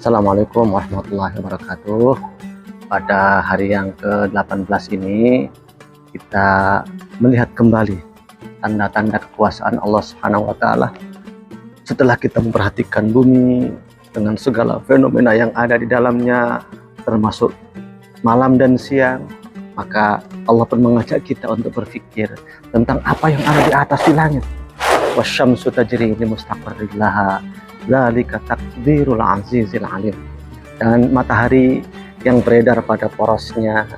Assalamualaikum warahmatullahi wabarakatuh. Pada hari yang ke-18 ini kita melihat kembali tanda-tanda kekuasaan Allah Subhanahu wa taala. Setelah kita memperhatikan bumi dengan segala fenomena yang ada di dalamnya, termasuk malam dan siang, maka Allah pun mengajak kita untuk berpikir tentang apa yang ada di atas di langit. Wasyamsu tajri li mustaqarrin laha, dzalika taqdirul azizil alim. Dan matahari yang beredar pada porosnya,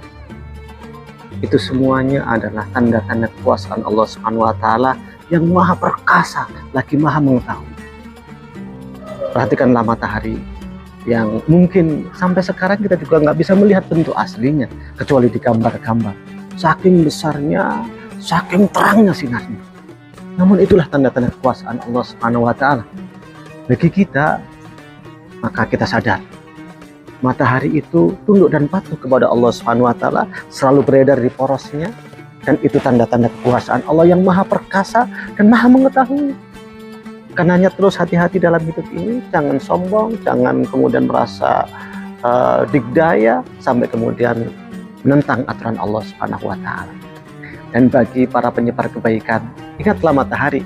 itu semuanya adalah tanda-tanda kekuasaan Allah Subhanahu wa taala yang maha perkasa lagi maha mengetahui. Perhatikanlah matahari yang mungkin sampai sekarang kita juga nggak bisa melihat bentuk aslinya kecuali di gambar-gambar. Saking besarnya, saking terangnya sinarnya. Namun itulah tanda-tanda kekuasaan Allah Subhanahu wa taala. Bagi kita, maka kita sadar matahari itu tunduk dan patuh kepada Allah Subhanahu wa taala, selalu beredar di porosnya, dan itu tanda-tanda kekuasaan Allah yang maha perkasa dan maha mengetahui. Karenanya terus hati-hati dalam hidup ini, jangan sombong, jangan kemudian merasa digdaya sampai kemudian menentang aturan Allah Subhanahu wa taala. Dan bagi para penyebar kebaikan, ingatlah matahari.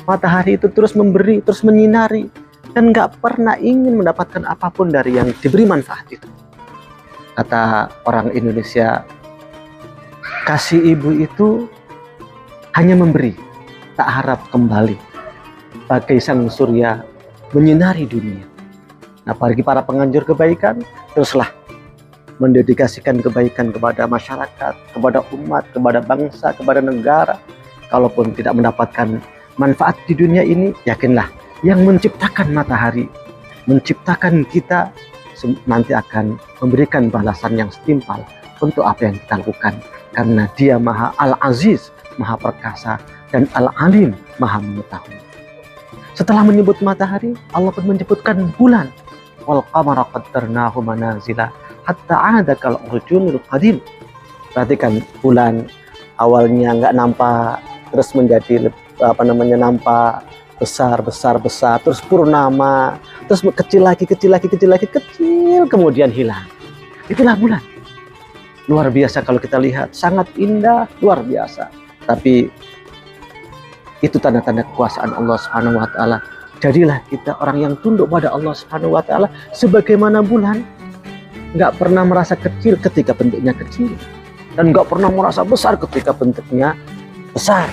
Matahari itu terus memberi, terus menyinari, dan nggak pernah ingin mendapatkan apapun dari yang diberi manfaat itu. Kata orang Indonesia, kasih ibu itu hanya memberi, tak harap kembali. Bagai sang surya menyinari dunia. Nah, bagi para penganjur kebaikan, teruslah mendedikasikan kebaikan kepada masyarakat, kepada umat, kepada bangsa, kepada negara. Kalaupun tidak mendapatkan manfaat di dunia ini, yakinlah yang menciptakan matahari, menciptakan kita, nanti akan memberikan balasan yang setimpal untuk apa yang kita lakukan. Karena dia maha al-aziz, maha perkasa, dan al-alim, maha mengetahui. Setelah menyebut matahari, Allah pun menyebutkan bulan. Wal qamara qaddarnahu manazila hatta 'ada kal urjunil qadim. Perhatikan, bulan awalnya nggak nampak, terus menjadi nampak besar, terus purnama, terus kecil lagi, kemudian hilang. Itulah bulan. Luar biasa kalau kita lihat, sangat indah, luar biasa. Tapi itu tanda-tanda kekuasaan Allah Subhanahu wa taala. Jadilah kita orang yang tunduk pada Allah Subhanahu wa taala sebagaimana bulan. Nggak pernah merasa kecil ketika bentuknya kecil, dan nggak pernah merasa besar ketika bentuknya besar.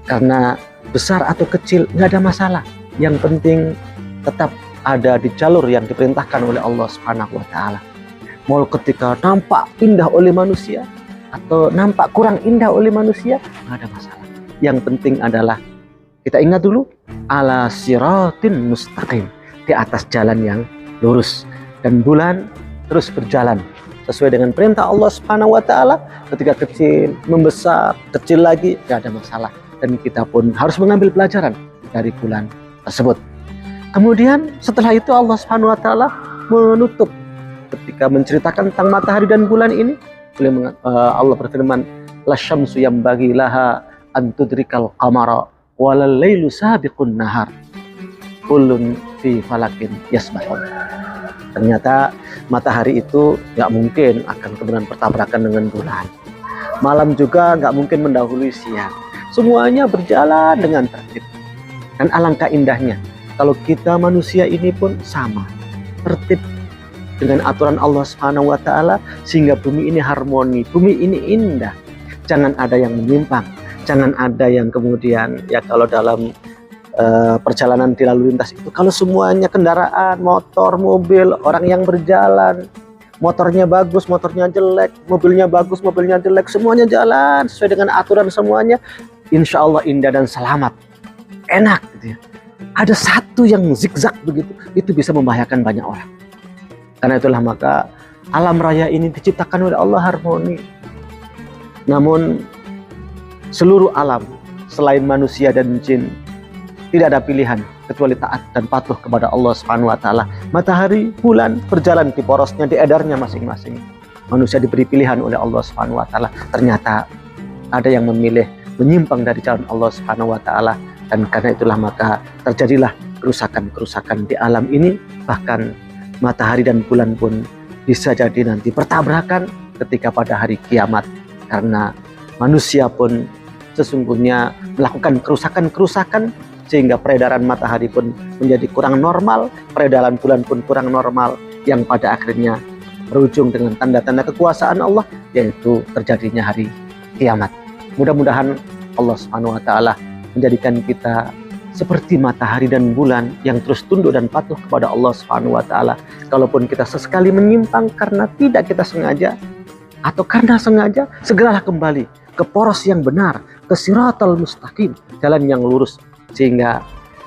Karena besar atau kecil nggak ada masalah. Yang penting tetap ada di jalur yang diperintahkan oleh Allah Subhanahu wa taala. Mau ketika nampak indah oleh manusia atau nampak kurang indah oleh manusia, nggak ada masalah. Yang penting adalah kita ingat dulu, ala siratin mustaqim, di atas jalan yang lurus. Dan bulan terus berjalan sesuai dengan perintah Allah Subhanahu wa taala. Ketika kecil, membesar, kecil lagi, nggak ada masalah. Dan kita pun harus mengambil pelajaran dari bulan tersebut. Kemudian setelah itu Allah Subhanahu wa taala menutup ketika menceritakan tentang matahari dan bulan ini. Allah berfirman, lasyamsu yambaghi laha an tudrikal qamara walal lailu sabiqun nahar kullun fi falakin yasbahun. Ternyata matahari itu nggak mungkin akan kemudian bertabrakan dengan bulan. Malam juga nggak mungkin mendahului siang. Semuanya berjalan dengan tertib. Dan alangkah indahnya kalau kita manusia ini pun sama, tertib dengan aturan Allah Subhanahu wa taala, sehingga bumi ini harmoni, bumi ini indah. Jangan ada yang menyimpang, jangan ada yang kemudian, ya kalau dalam perjalanan di lalu lintas itu, kalau semuanya kendaraan, motor, mobil, orang yang berjalan, motornya bagus, motornya jelek, mobilnya bagus, mobilnya jelek, semuanya jalan sesuai dengan aturan semuanya, insya Allah indah dan selamat, enak gitu ya. Ada satu yang zigzag begitu, itu bisa membahayakan banyak orang. Karena itulah maka alam raya ini diciptakan oleh Allah harmoni. Namun seluruh alam selain manusia dan jin tidak ada pilihan kecuali taat dan patuh kepada Allah Subhanahu wa taala. Matahari, bulan berjalan di porosnya, di edarnya masing-masing. Manusia diberi pilihan oleh Allah Subhanahu wa taala. Ternyata ada yang memilih menyimpang dari jalan Allah Subhanahu wa taala, dan karena itulah maka terjadilah kerusakan-kerusakan di alam ini, bahkan matahari dan bulan pun bisa jadi nanti bertabrakan ketika pada hari kiamat, karena manusia pun sesungguhnya melakukan kerusakan-kerusakan sehingga peredaran matahari pun menjadi kurang normal, peredaran bulan pun kurang normal, yang pada akhirnya berujung dengan tanda-tanda kekuasaan Allah, yaitu terjadinya hari kiamat. Mudah-mudahan Allah Subhanahu wa taala menjadikan kita seperti matahari dan bulan yang terus tunduk dan patuh kepada Allah Subhanahu wa taala. Kalaupun kita sesekali menyimpang karena tidak kita sengaja atau karena sengaja, segeralah kembali ke poros yang benar, ke siratal mustaqim, jalan yang lurus, sehingga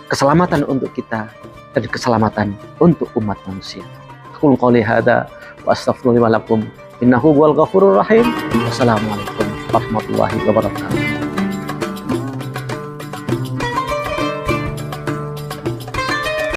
keselamatan untuk kita dan keselamatan untuk umat manusia. Aku qouli hadza wa astaghfirullahi wa lakum innahu huwal ghafurur rahim. Wassalamualaikum warahmatullahi wabarakatuh.